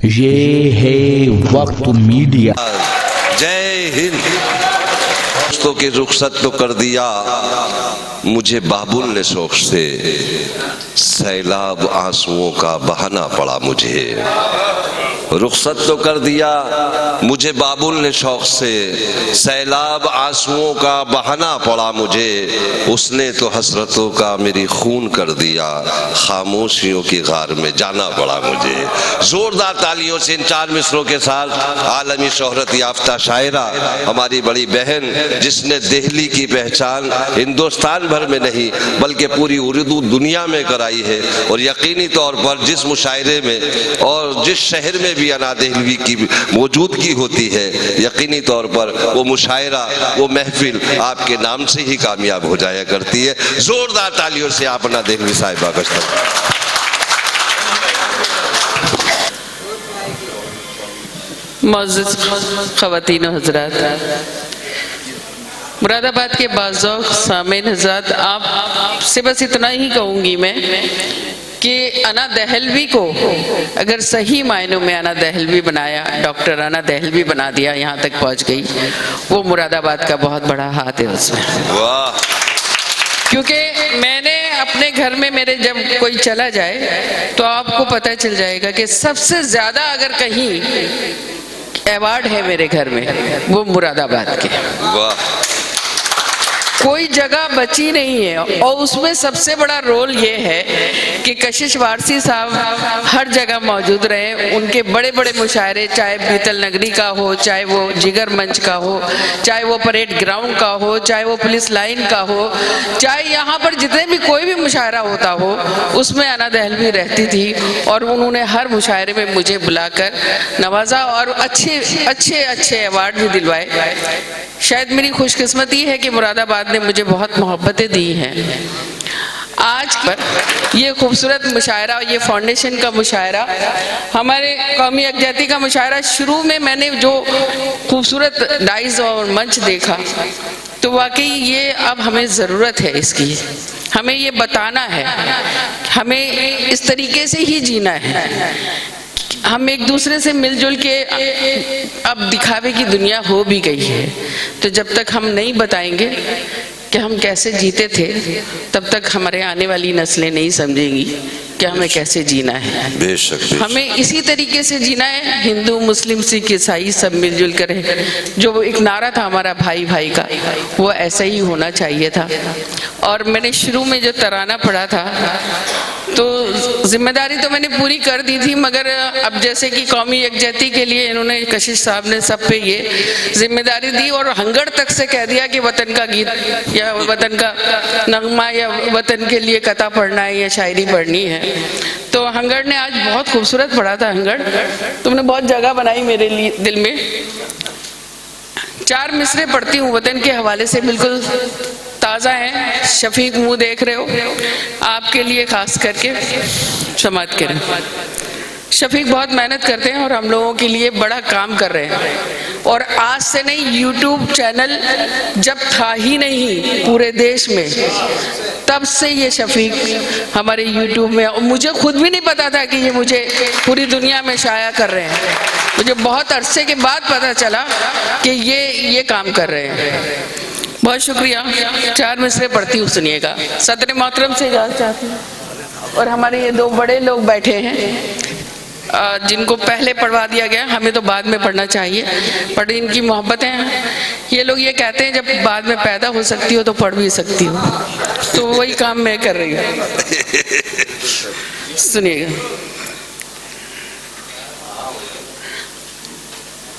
ये है वक्त मीडिया। जय हिंद। दोस्तों की रुखसत तो कर दिया मुझे बाबुल ने शौक से, सैलाब आंसुओं का बहाना पड़ा मुझे। रुखसत तो कर दिया मुझे बाबुल ने शौक से, सैलाब आंसुओं का बहाना पड़ा मुझे। उसने तो हसरतों का मेरी खून कर दिया, खामोशियों की गार में जाना पड़ा मुझे। जोरदार तालियों से इन चार मिसरों के साथ आलमी शोहरत याफ्ता शायरा हमारी बड़ी बहन, जिसने दिल्ली की पहचान हिंदुस्तान भर में नहीं बल्कि पूरी उर्दू दुनिया में कराई है। और यकीनी तौर पर जिस मुशायरे में और जिस शहर में भी अना दहलवी की मौजूदगी होती है, यकीनी तौर पर वो मुशायरा, वो महफिल आपके नाम से ही कामयाब हो जाया करती है। जोरदार तालियों से आप अना दहलवी साहिबा का मौजूद ख़वातीन हज़रात, मुरादाबाद के बाज़ौक़ सामीन हज़रात, आप से बस इतना ही कहूँगी मैं कि अना दहलवी को अगर सही मायनों में अना दहलवी बनाया, डॉक्टर अना दहलवी बना दिया, यहाँ तक पहुँच गई, वो मुरादाबाद का बहुत बड़ा हाथ है उसमें। वाह। क्योंकि मैंने अपने घर में, मेरे जब कोई चला जाए तो आपको पता चल जाएगा कि सबसे ज़्यादा अगर कहीं अवार्ड है मेरे घर में, वो मुरादाबाद के। वाह। कोई जगह बची नहीं है। और उसमें सबसे बड़ा रोल ये है कि कशिश वारसी साहब हर जगह मौजूद रहे। उनके बड़े बड़े मुशायरे, चाहे बीतल नगरी का हो, चाहे वो जिगर मंच का हो, चाहे वो परेड ग्राउंड का हो, चाहे वो पुलिस लाइन का हो, चाहे यहाँ पर जितने भी कोई भी मुशायरा होता हो, उसमें अना दहलवी रहती थी। और उन्होंने हर मुशायरे में मुझे बुलाकर नवाजा और अच्छे अवार्ड भी दिलवाए। शायद मेरी खुशकिस्मती है कि मुरादाबाद ने मुझे बहुत मोहब्बतें दी हैं। आज पर ये खूबसूरत मुशायरा, ये फाउंडेशन का मुशायरा, हमारे कौमी यकजहती का मुशायरा, शुरू में मैंने जो खूबसूरत डाइज और मंच देखा तो वाकई ये अब हमें ज़रूरत है इसकी। हमें ये बताना है, हमें इस तरीके से ही जीना है। हम एक दूसरे से मिलजुल के, अब दिखावे की दुनिया हो भी गई है, तो जब तक हम नहीं बताएंगे कि हम कैसे जीते थे, तब तक हमारे आने वाली नस्लें नहीं समझेंगी कि हमें कैसे जीना है। बेशक। हमें इसी तरीके से जीना है, हिंदू मुस्लिम सिख ईसाई सब मिलजुल कर। जो एक नारा था हमारा भाई भाई का, वो ऐसा ही होना चाहिए था। और मैंने शुरू में जो तराना पढ़ा था तो जिम्मेदारी तो मैंने पूरी कर दी थी, मगर अब जैसे कि कौमी यकजहती के लिए इन्होंने, कशिश साहब ने सब पे ये जिम्मेदारी दी और हंगड़ तक से कह दिया कि वतन का गीत या वतन का नगमा या वतन के लिए कथा पढ़ना है या शायरी पढ़नी है। तो हंगड़ ने आज बहुत खूबसूरत पढ़ा था। हंगड़ तुमने बहुत जगह बनाई मेरे लिए दिल में। 4 मिसरे पढ़ती हूँ वतन के हवाले से, बिल्कुल ताज़ा है। शफीक मुँह देख रहे हो, आपके लिए खास करके समात करें। शफीक बहुत मेहनत करते हैं और हम लोगों के लिए बड़ा काम कर रहे हैं। और आज से नहीं, यूट्यूब चैनल जब था ही नहीं पूरे देश में, तब से ये शफीक हमारे यूट्यूब में, और मुझे खुद भी नहीं पता था कि ये मुझे पूरी दुनिया में शाया कर रहे हैं। मुझे बहुत अरसे के बाद पता चला कि ये काम कर रहे हैं। बहुत शुक्रिया। 4 मिसरे पढ़ती हूँ, सुनिएगा। सदर मोहतरम से इजाज़त चाहती हूँ। और हमारे ये 2 बड़े लोग बैठे हैं जिनको पहले पढ़वा दिया गया, हमें तो बाद में पढ़ना चाहिए, पर इनकी मोहब्बतें हैं। ये लोग ये कहते हैं जब बाद में पैदा हो सकती हो तो पढ़ भी सकती हो, तो वही काम मैं कर रही हूँ। सुनिएगा।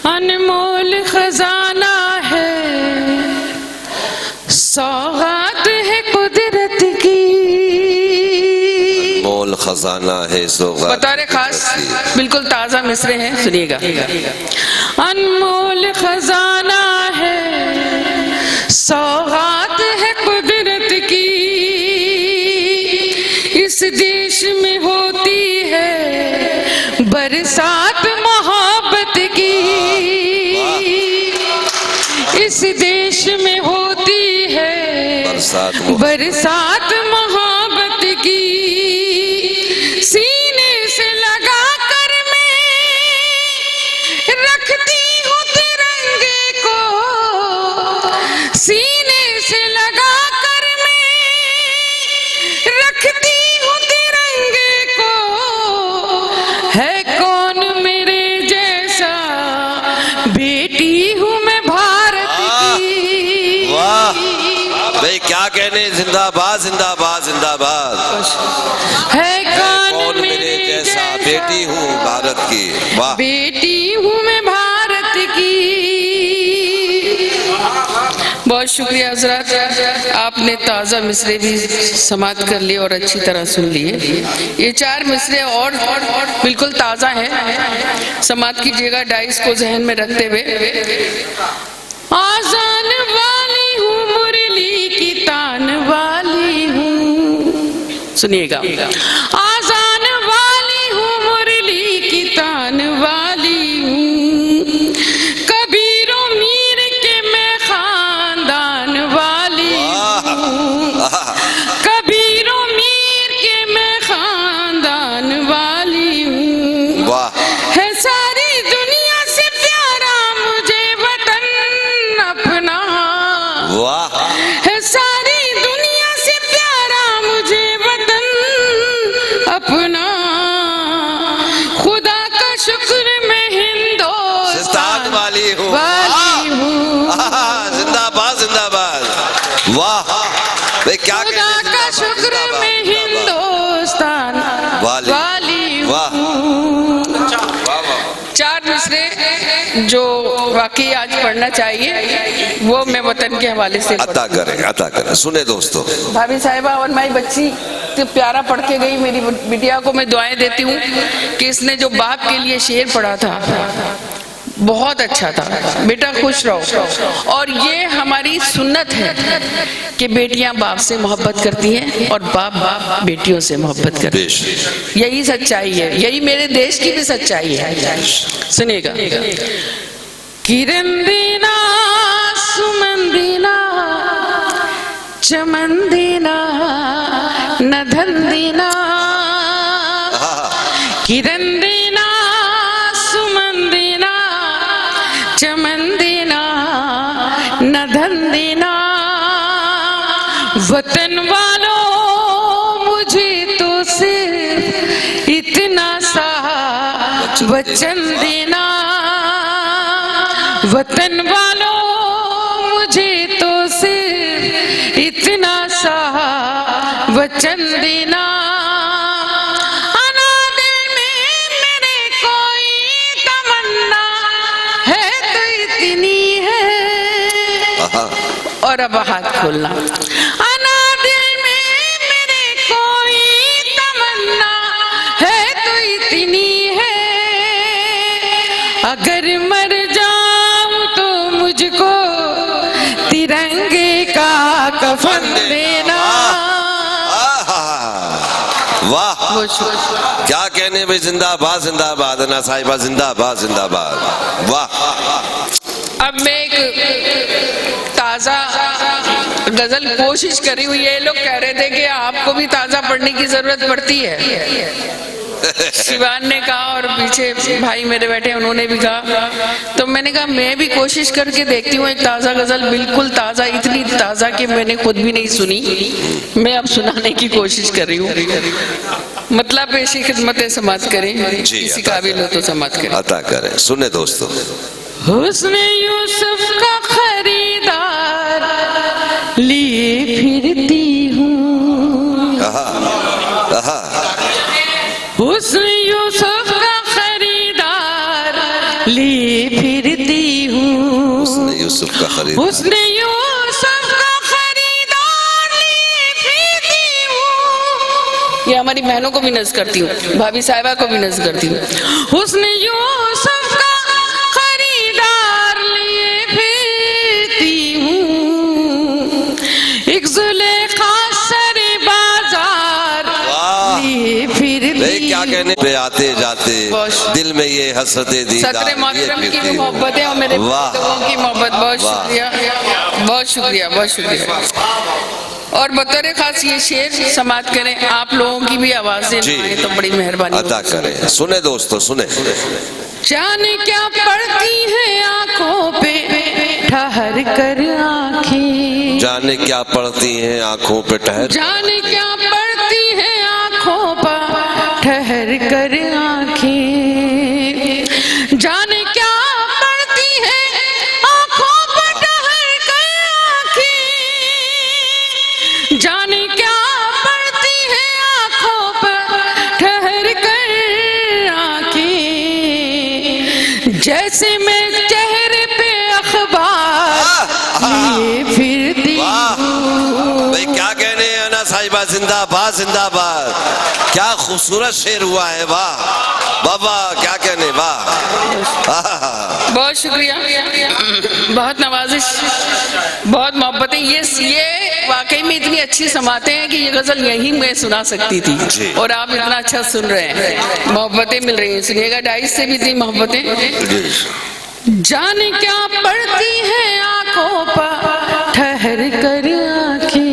अनमोल खजाना है, सौगात है कुदरत की। अनमोल खजाना है सौगात। बता रहे खास, बिल्कुल ताज़ा मिसरे हैं, सुनिएगा। अनमोल खजाना है, सौगात है कुदरत की। इस देश में होती है बरसात मोहब्बत की। इस देश में होती है बरसात मोहब्बत की। सीने से लगा कर मैं क्या कहने, जिंदाबाद जिंदाबाद जिंदाबाद। है कौन मेरे जैसा, बेटी हूँ भारत की। वाह, बेटी हूँ मैं भारत की। बहुत शुक्रिया हजरत, आपने ताज़ा मिसरे भी समाप्त कर लिए और अच्छी तरह सुन लिए। ये 4 मिसरे और बिल्कुल ताज़ा है, समाप्त कीजिएगा डाइस को जहन में रखते हुए। आजान वाली हूँ, मुरली की तान वाली हूँ। सुनिएगा, आजान वाली हूँ, मुरली की तान वाली हूँ। कबीरों मीर के मैं खानदान वाली हूँ। कबीरों मीर के मैं खानदान वाली हूँ। वाह, है सारी दुनिया से प्यारा मुझे वतन अपना। वाह, है सारी दुनिया से प्यारा मुझे वतन अपना। खुदा का शुक्र मैं हिंदुस्तान वाली हूँ। जिंदाबाद जिंदाबाद। वाह भाई, क्या खुदा का शुक्र मैं हिंदुस्तान वाली हूँ। 4 मिसरे जो वाकई आज पढ़ना चाहिए वो मैं वतन के हवाले से अता करें, अता करें। सुने दोस्तों, भाभी साहिबा और माई बच्ची तो प्यारा पढ़ के गई। मेरी बिटिया को मैं दुआएं देती हूँ कि इसने जो बाप के लिए शेर पढ़ा था बहुत अच्छा था। बेटा खुश रहो। और ये हमारी सुन्नत है कि बेटियां बाप से मोहब्बत करती हैं और बाप बेटियों से मोहब्बत करते हैं। यही सच्चाई है, यही मेरे देश की भी सच्चाई है। सुनिएगा, किरण देना सुमन देना चमन देना न धन देना। किरण देना सुमन देना चमन देना न धन देना। वतन वालों मुझे तो सिर्फ इतना सा वचन देना। वतन वालों मुझे तो सिर्फ इतना सा वचन देना। अनादिल में मेरे कोई तमन्ना है तो इतनी है। और अब हाथ खोलना। अनादिल में मेरे कोई तमन्ना है तो इतनी है। अगर मर जाऊं तो मुझको तिरंगे का कफन देना। वाह, क्या कहने भाई, जिंदाबाद जिंदाबाद। ना साहिबा जिंदाबाद जिंदाबाद। वाह, अब मैं एक ताजा गजल कोशिश करी हुई है। लोग कह रहे थे कि आपको भी ताजा पढ़ने की जरूरत पड़ती है। शिवान ने कहा और पीछे भाई मेरे बैठे उन्होंने भी कहा। तो मैंने कहा मैं भी कोशिश करके देखती हूँ एक ताजा गजल, बिल्कुल ताजा, इतनी ताजा कि मैंने खुद भी नहीं सुनी। मैं अब सुनाने की कोशिश कर रही हूँ। मतलब पेशी खिदमतें समाप्त करें, किसी काबिल हो तो समाप्त करें, अता करें। सुने दोस्तों, हुस्न यूसुफ का खरीदार लिए फिरती हूँ। हुस्न यूसुफ का खरीदार लिए फिरती हूँ। हुस्न यूसुफ का खरीदार, हुस्न यूसुफ का खरीदार लिए फिरती हूँ। ये हमारी बहनों को भी नज़ करती हूँ, भाभी साहिबा को भी नज़ करती हूँ। हुस्न यूसुफ का खरीदार लिए फिरती हूँ। एक जुलेखा सरे बाजार लिए फिरती। क्या कहने पे आते जाते दिल में ये हसरते दीदार। सदर मोहतरम की भी मोहब्बत है और मेरे लोगों की मोहब्बत। बहुत शुक्रिया, बहुत शुक्रिया, बहुत शुक्रिया। और बतौर खास ये शेर समाप्त करें, आप लोगों की भी आवाजें आए तो बड़ी मेहरबानी अता करें। सुने दोस्तों, सुने। जाने क्या पड़ती है आंखों पे ठहर कर आंखें। जाने क्या पड़ती हैं आंखों पे ठहर। जाने क्या पड़ती है आंखों पर ठहर कर आंखें। जाने क्या पड़ती है आंखों पर ठहर कर आंखें। जैसे मैं चेहरे पे अखबार लिए फिरती हूँ। भाई क्या कहने हैं अना साहिबा, जिंदाबाद जिंदाबाद। क्या खूबसूरत शेर हुआ है, वाह बाबा, क्या कहने, वाह। बहुत शुक्रिया, बहुत नवाजिश, बहुत मोहब्बतें। ये वाकई में इतनी अच्छी समाते हैं कि ये गजल यही मैं सुना सकती थी और आप इतना अच्छा सुन रहे हैं, मोहब्बतें मिल रही हैं। सुनिएगा, डाइस से भी इतनी मोहब्बतें। जाने क्या पड़ती है आंखों पर ठहर कर आंखें।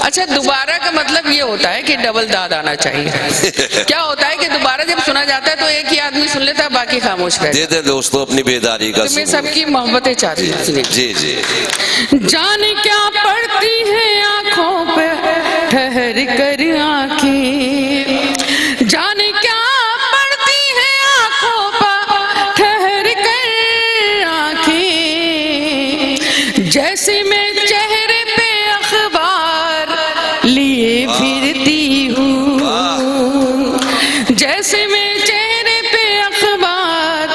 अच्छा, दोबारा का मतलब ये होता है कि डबल दाद आना चाहिए। क्या होता है कि दोबारा जब सुना जाता है तो एक ही आदमी सुन लेता है, बाकी खामोश रहता है। दे दे दोस्तों अपनी बेदारी का। तो मैं सबकी मोहब्बतें चाहती हूँ। जी जी। जाने क्या पड़ती है आंखों पे ठहर कर आंखें, जाने क्या पड़ती है आंखों पर ठहर कर आंखें। जैसे मैं चेहरे पे अखबार लिए फिरती हूँ, जैसे मैं चेहरे पे अखबार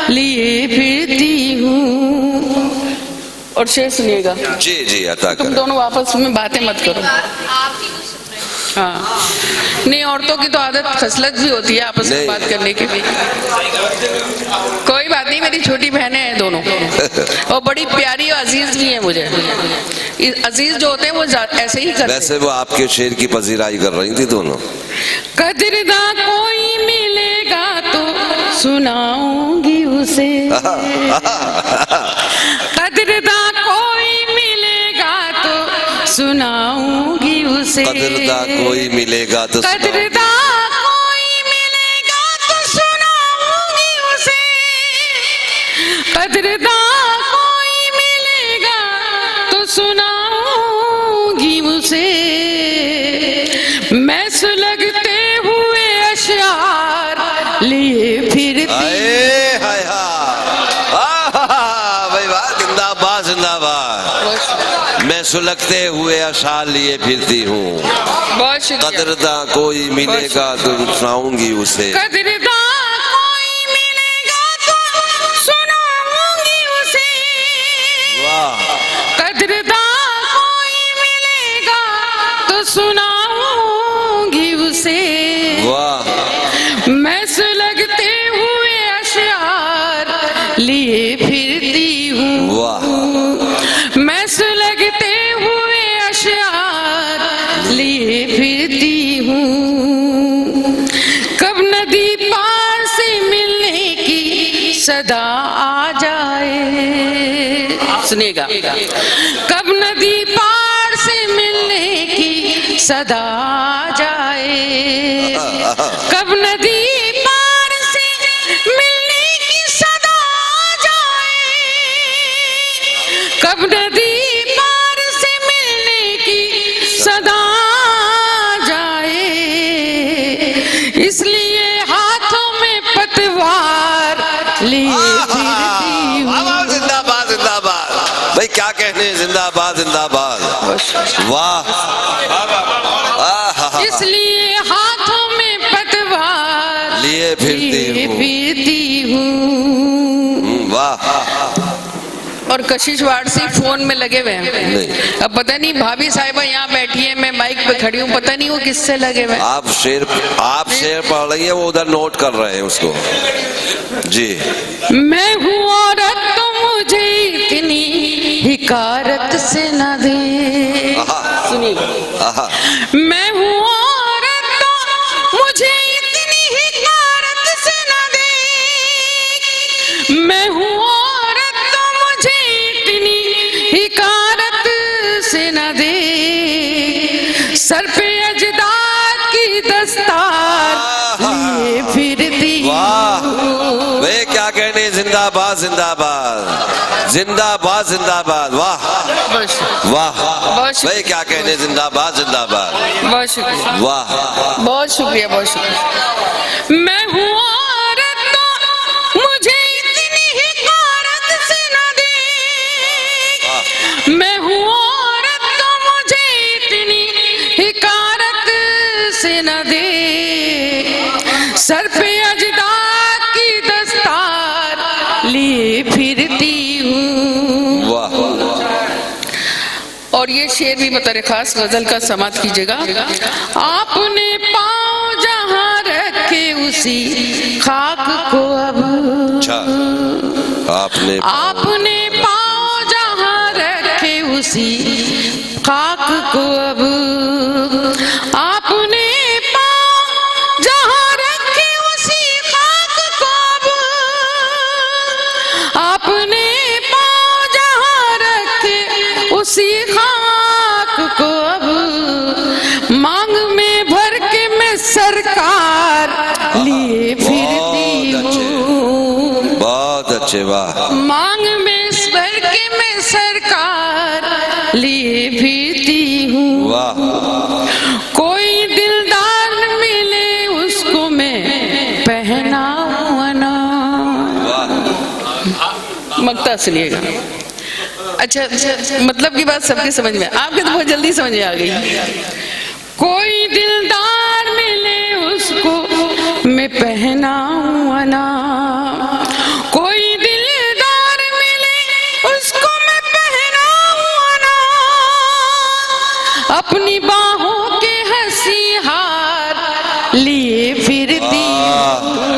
लिए फिरती हूँ। और शेर सुनिएगा। जी जी, अता तुम दोनों आपस में बातें मत करो। हाँ, नहीं, औरतों की तो आदत खसलत भी होती है आपस में बात करने की। कोई बात नहीं, मेरी छोटी बहनें हैं दोनों और बड़ी प्यारी और अजीज भी है मुझे। अजीज जो होते हैं वो ऐसे ही करते हैं। वैसे वो आपके शेर की पजीराई कर रही थी दोनों। कदरदा कोई मिलेगा तो सुनाऊंगी उसे, कदरदा कोई मिलेगा तो सुनाऊंगी उसे, कदरदा कोई मिलेगा तो कदरदा कोई मिलेगा तो सुनाऊंगी उसे, कदरदा कोई मिलेगा तो सुनाऊंगी उसे। मैं सुलगते हुए अशआर लिए फिरती। हाय भाई वाह, जिंदाबाद जिंदाबाद। मैं सुलगते हुए अशार लिए फिरती हूँ, बहुत शुक्रिया। कदरदा कोई मिलेगा तो सुनाऊंगी उसे, कदरदा कोई मिलेगा तो सुनाऊंगी उसे, वाह। कदरदा कोई मिलेगा तो सुनाऊंगी उसे, वाह। मैं सुलगते हुए अशआर लिए फिरती हूँ, वाह। मैं सुलगते हुए अशआर लिए फिरती हूँ। कब नदी पार से मिलने की सदा आ जाए, सुनिएगा, कब नदी पार से मिलने की सदा आ जाए, कब नदी पार से मिलने की सदा आ जाए, कब नदी पार से मिलने की सदा आ जाए। इसलिए हाथों में पतवार लिए फिरती हूँ। जिंदाबाद जिंदाबाद भाई, क्या कहने, जिंदाबाद जिंदाबाद, वाह। इसलिए हाथों में पतवार लिए फिरती हूँ, वाह। और कशिश वारसी फोन में लगे हुए हैं। अब पता नहीं भाभी साहिबा यहाँ बैठी है, मैं माइक पे खड़ी हूँ, पता नहीं वो किससे लगे हुए हैं। आप शेर पढ़ रही है, वो उधर नोट कर रहे हैं उसको। जी। मैं हूँ औरत तो मुझे इतनी हिकारत से न दे, सुनिएगा, मैं हूँ औरत तो मुझे इतनी हिकारत से न दे, मैं हूँ औरत तो मुझे इतनी हिकारत से न दे। सर पे अजदाद की दस्तार लिए फिरती हूँ। वे क्या कहने, जिंदाबाद जिंदाबाद जिंदाबाद जिंदाबाद, वाह वाह। वे क्या कहने, जिंदाबाद जिंदाबाद, बहुत शुक्रिया, वाह। बहुत शुक्रिया, बहुत शुक्रिया। मैं हूँ औरत तो मुझे इतनी हिकारत से न दे, मैं हूँ औरत तो मुझे इतनी हिकारत से न दे। सर पे अजदाद की दस्तार लिए फिरती हूँ। वाह। और ये शेर भी बता रहे, खास गजल का समाप्त कीजिएगा। आपने पाँव जहाँ रखे उसी खाक को अब, अच्छा, आपने पाँव जहाँ रखे उसी खाक को अब, आपने पाँव जहाँ रखे उसी खाक को अब, आपने पाँव जहाँ रखे उसी खाक को अब, मांग में भर के मैं सरकार लिए फिरती हूँ। बहुत अच्छे, वाह। मांग में भर के मैं सरकार लिए फिरती हूँ। वाह। कोई दिलदार मिले उसको मैं पहनाऊं ना। मक्ता सुनिएगा। अच्छा, मतलब की बात सबके समझ में, आपके तो बहुत जल्दी समझ में आ गई। कोई दिलदार मिले उसको मैं पहनाऊं ना, कोई दिलदार मिले उसको मैं पहनाऊं ना, अपनी बाहों के हंसी हार लिए फिरती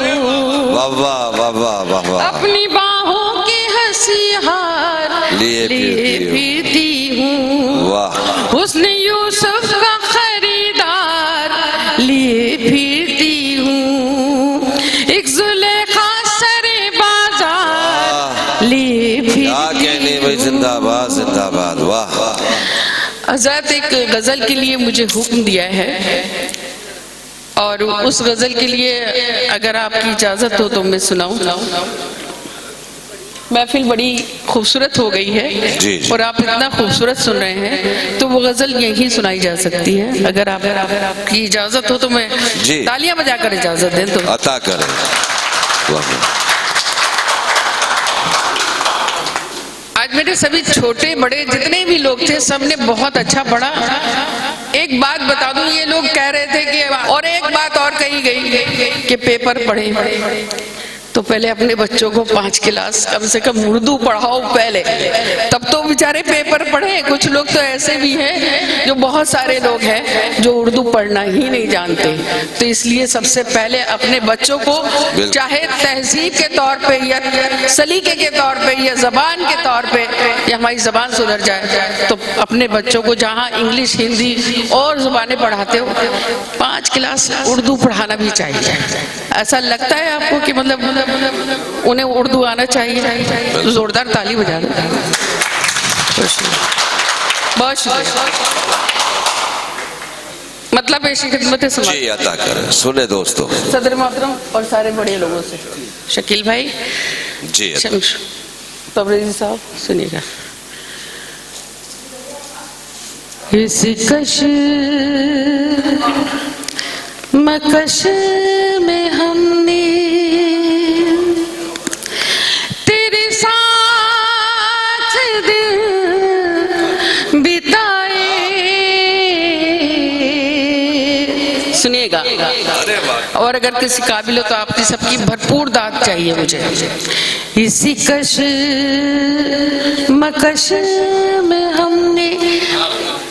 हूँ। वाह वाह वाह वाह वाह वाह। अपनी बाहों के हंसी हार लिए फिरती हूँ। वाह। हुस्न यूसुफ का खरीदार लिए फिरती हूँ। एक जुलेखा सरे बाजार लिए फिरती कहने भाई, जिंदाबाद जिंदाबाद। वाह। हज़रत एक गजल के लिए मुझे हुक्म दिया है, और उस गजल के लिए अगर आपकी इजाजत हो तो मैं सुनाऊं। महफिल बड़ी खूबसूरत हो गई है जी, जी। और आप इतना खूबसूरत सुन रहे हैं, तो वो गजल यही सुनाई जा सकती है। अगर आपकी इजाजत हो तो मैं जी। तालियां बजाकर इजाजत दें तो। अता करें। वाह। आज मेरे सभी छोटे बड़े जितने भी लोग थे, सबने बहुत अच्छा पढ़ा। एक बात बता दूं, ये लोग कह रहे थे कि, और एक बात और कही गई कि पेपर पढ़े, तो पहले अपने बच्चों को 5 क्लास कम से कम उर्दू पढ़ाओ पहले, तब तो बेचारे पेपर पढ़े। कुछ लोग तो ऐसे भी हैं, जो बहुत सारे लोग हैं जो उर्दू पढ़ना ही नहीं जानते। तो इसलिए सबसे पहले अपने बच्चों को, चाहे तहजीब के तौर पे या सलीके के तौर पे या जबान के तौर पे, या हमारी जबान सुधर जाए, तो अपने बच्चों को जहाँ इंग्लिश हिंदी और जुबानें पढ़ाते हो, 5 क्लास उर्दू पढ़ाना भी चाहिए। ऐसा लगता है आपको कि मतलब उन्हें उर्दू आना चाहिए? तो जोरदार ताली बजा दो। बहुत शुक्रिया। मतलब ऐसी खिदमत जी अता करें। सुने दोस्तों, सदर मोहतरम और सारे बड़े लोगों से, शकील भाई जी, तबरेज़ी साहब सुनिएगा। इस कश मकश में हमने तेरे साथ दिन बिताए। सुनिएगा, और अगर किसी काबिल हो तो आपकी सबकी भरपूर दाद चाहिए मुझे। इसी कश मकश में हमने,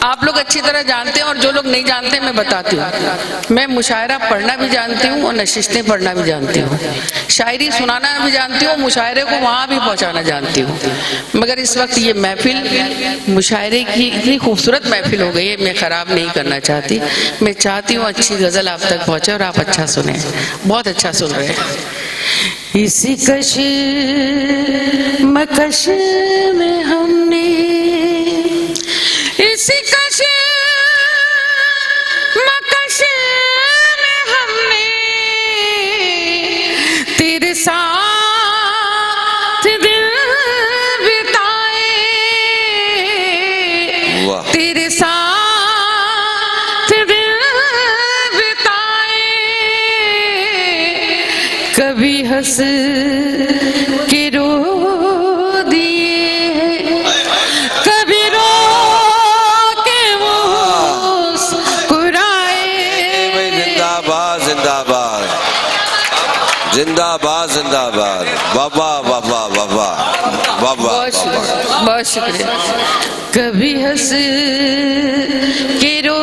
आप लोग अच्छी तरह जानते हैं और जो लोग नहीं जानते मैं बताती हूँ। मैं मुशायरा पढ़ना भी जानती हूँ और नशिस्तें पढ़ना भी जानती हूँ, शायरी सुनाना भी जानती हूँ, मुशायरे को वहाँ भी पहुँचाना जानती हूँ। मगर इस वक्त ये महफिल मुशायरे की इतनी खूबसूरत महफिल हो गई है, मैं ख़राब नहीं करना चाहती। मैं चाहती हूँ अच्छी गज़ल आप तक पहुँचे और आप अच्छा सुने। बहुत अच्छा सुन रहे हैं। इसी कश मकश में हमने, इसी कश मकश में हमने तेरे साथ दिन बिताए, तेरे साथ दिन बिताए। कभी हंस के रो दिए, कभी रो के मुस्कुराए। जिंदाबाद जिंदाबाद जिंदाबाद जिंदाबाद। जिंदाबाद। बाबा बाबा बाबा बाबा। बहुत शुक्रिया। कभी हंस के रो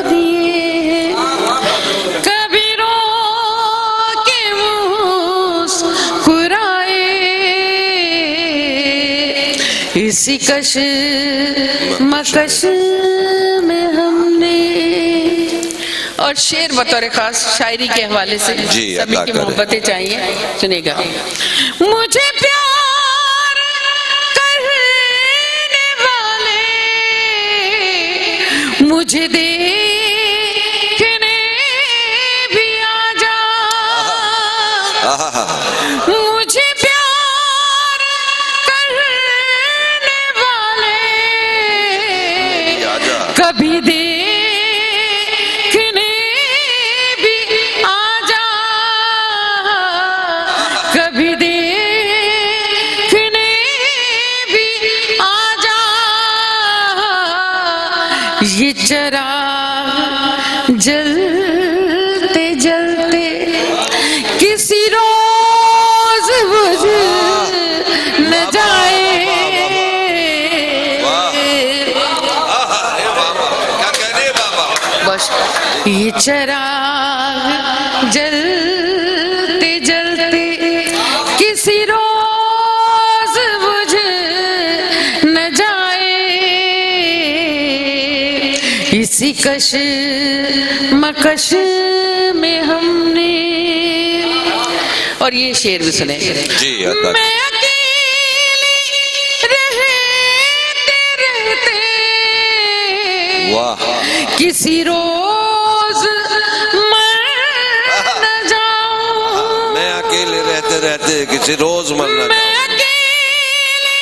दिए, कभी रो के मुस्कुराए, इसी कश मकश में हमने। और शेर बतौर खास शायरी के हवाले से जी, सभी अदा की करें। मोहब्बतें चाहिए, सुनेगा। मुझे प्यार करने वाले मुझे देखने भी आ जा, मुझे प्यार करने वाले आजा। कभी देखने भी आ जा, कभी देखने भी आ जा। ये चिराग जलते जलते किसी रोज बुझ न जाए। क्या कह रहे हैं बाबा? बस ये चिराग जलते जलते किसी रोज बुझ न जाए, इसी कश मकश में हमने। और ये शेर भी सुने। जी, अदा। मैं अकेली रहते रहते वाह। किसी रोज मर न जाऊं, मैं अकेले रहते रहते किसी रोज मरना। मैं अकेली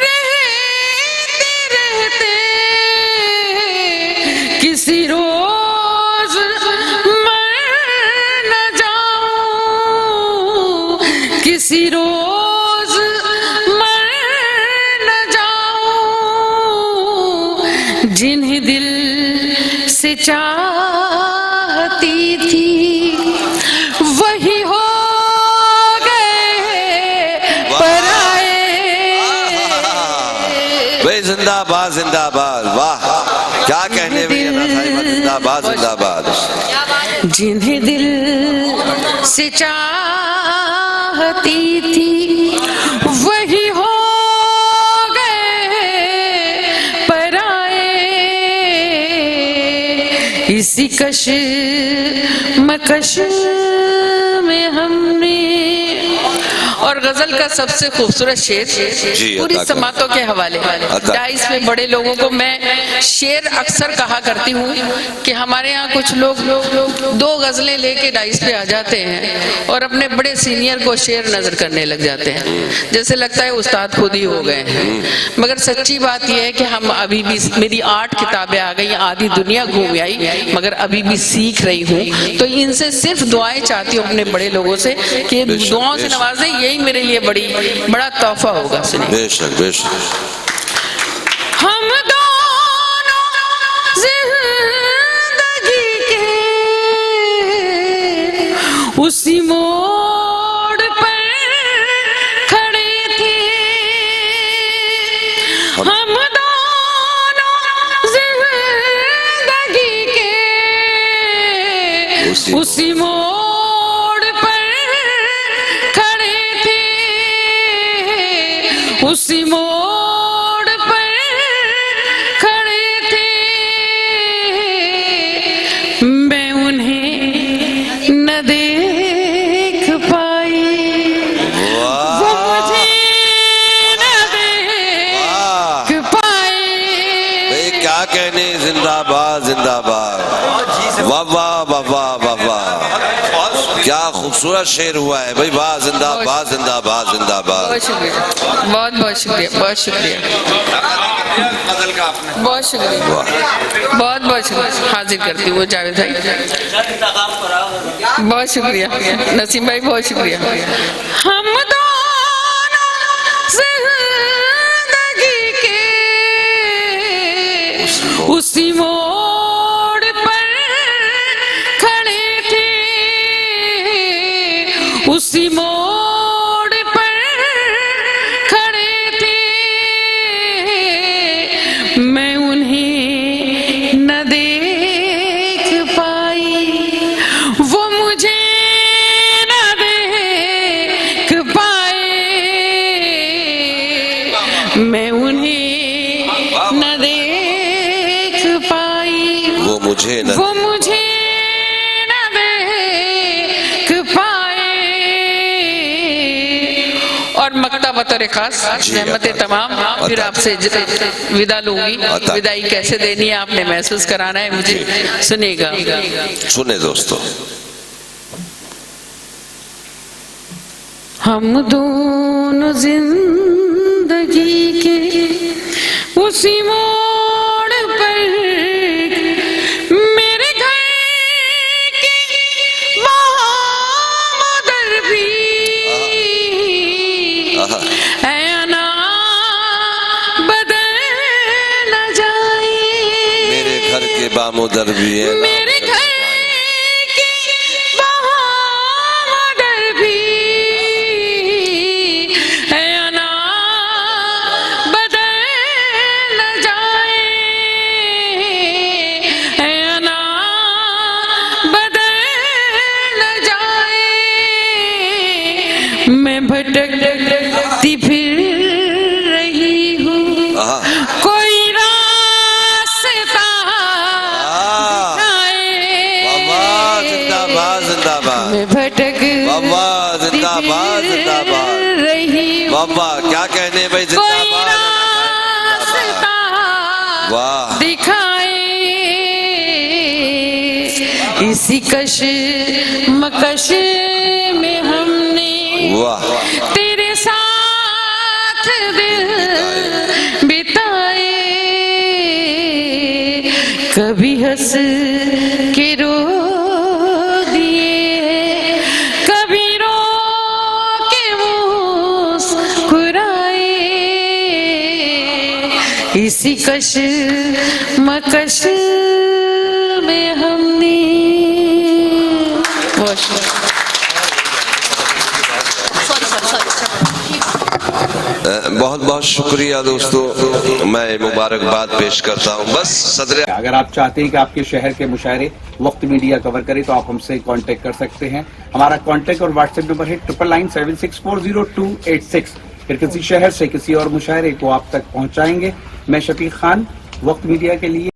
रहते रहते किसी रोज मर न जाऊं, किसी रोज मर न जाऊं। जिन्हें दिल से चाहती थी वही हो गए पराए। भाई जिंदाबाद जिंदाबाद। वाह, क्या कहने भी है ना साहिबा। जिंदाबाद जिंदाबाद। जिन्हें दिल से चाहती थी वही हो गए पराए, इसी कश मकश में हमने। और गजल का सबसे खूबसूरत शेर पूरी अदा करें। समातों के हवाले। अदा। डाइस में बड़े लोगों को मैं शेर अक्सर कहा करती हूँ कि हमारे यहाँ कुछ लोग 2 गजलें लेके डाइस पे आ जाते हैं और अपने बड़े सीनियर को शेर नजर करने लग जाते हैं, जैसे लगता है उस्ताद खुद ही हो गए हैं। मगर सच्ची बात यह है कि हम अभी भी, मेरी 8 किताबें आ गई, आधी दुनिया घूम आई, मगर अभी भी सीख रही हूँ। तो इनसे सिर्फ दुआएं चाहती हूँ अपने बड़े लोगों से कि दुआओं से नवाजें, यही मेरे लिए बड़ा तोहफा होगा। सुनिए। बेशक बेशक। हम दोनों जिंदगी के उसी मोड़ पर खड़े थे, हम दोनों जिंदगी के उसी मोड़ पर खड़े थे, उसी मोड़ पर खड़े थे। मैं उन्हें न देख पाई, वो मुझे न देख पाए। भाई क्या कहने। जिंदाबाद जिंदाबाद। वाह वाह वाह वाह वाह वाह। क्या खूबसूरत शेर हुआ है भाई। वाह, जिंदाबाद जिंदाबाद जिंदाबाद। बहुत शुक्रिया, बहुत बहुत शुक्रिया, बहुत शुक्रिया, बहुत शुक्रिया, बहुत बहुत शुक्रिया। हाजिर करती हूँ जावेद भाई। बहुत शुक्रिया नसीम भाई, बहुत शुक्रिया। हम दोनों जिंदगी के उसी मोड़ पर खड़े थे, उसी उसी मोड़ पर खड़े थे, मैं उन्हें न देख पाई, वो मुझे न देख पाए, मैं उन्हें न देख पाई, वो मुझे न देख पाए। और मक्ता बतौर खास रहमते तमाम, फिर आपसे विदा लूंगी। विदाई कैसे देनी है आपने महसूस कराना है मुझे, सुनेगा। सुने दोस्तों। हम दोनों जिंदगी के उसी मोड़ पर, मेरे घर के बामदर भी है ना बदल न जाए, मेरे घर के बामोदर भी है, मेरे घर के बामदर भी है ना बदल न जाए, है ना बदल न जाए। मैं भटकती फिर रही हूँ, कोई रास्ता दिखाए। जिंदाबाद जिंदाबाद, मैं भटकती जिंदाबाद जिंदाबाद, रही हूँ, बाबा क्या कहने भाई, कोई जिंदाबाद। रास्ता वाह दिखाए। इसी कशमकश में हमने वाह तेरे साथ दिल बिताए, कभी हंस के रो दिए, कभी रो के मुस्कुराए। इसी कशमकश में हमने बहुत बहुत शुक्रिया दोस्तों, मैं मुबारकबाद पेश करता हूं। बस सदर, अगर आप चाहते हैं कि आपके शहर के मुशायरे वक्त मीडिया कवर करे तो आप हमसे कांटेक्ट कर सकते हैं। हमारा कांटेक्ट और व्हाट्सएप नंबर है 9997640286। फिर किसी शहर से किसी और मुशायरे को आप तक पहुंचाएंगे। मैं शफीक खान, वक्त मीडिया के लिए।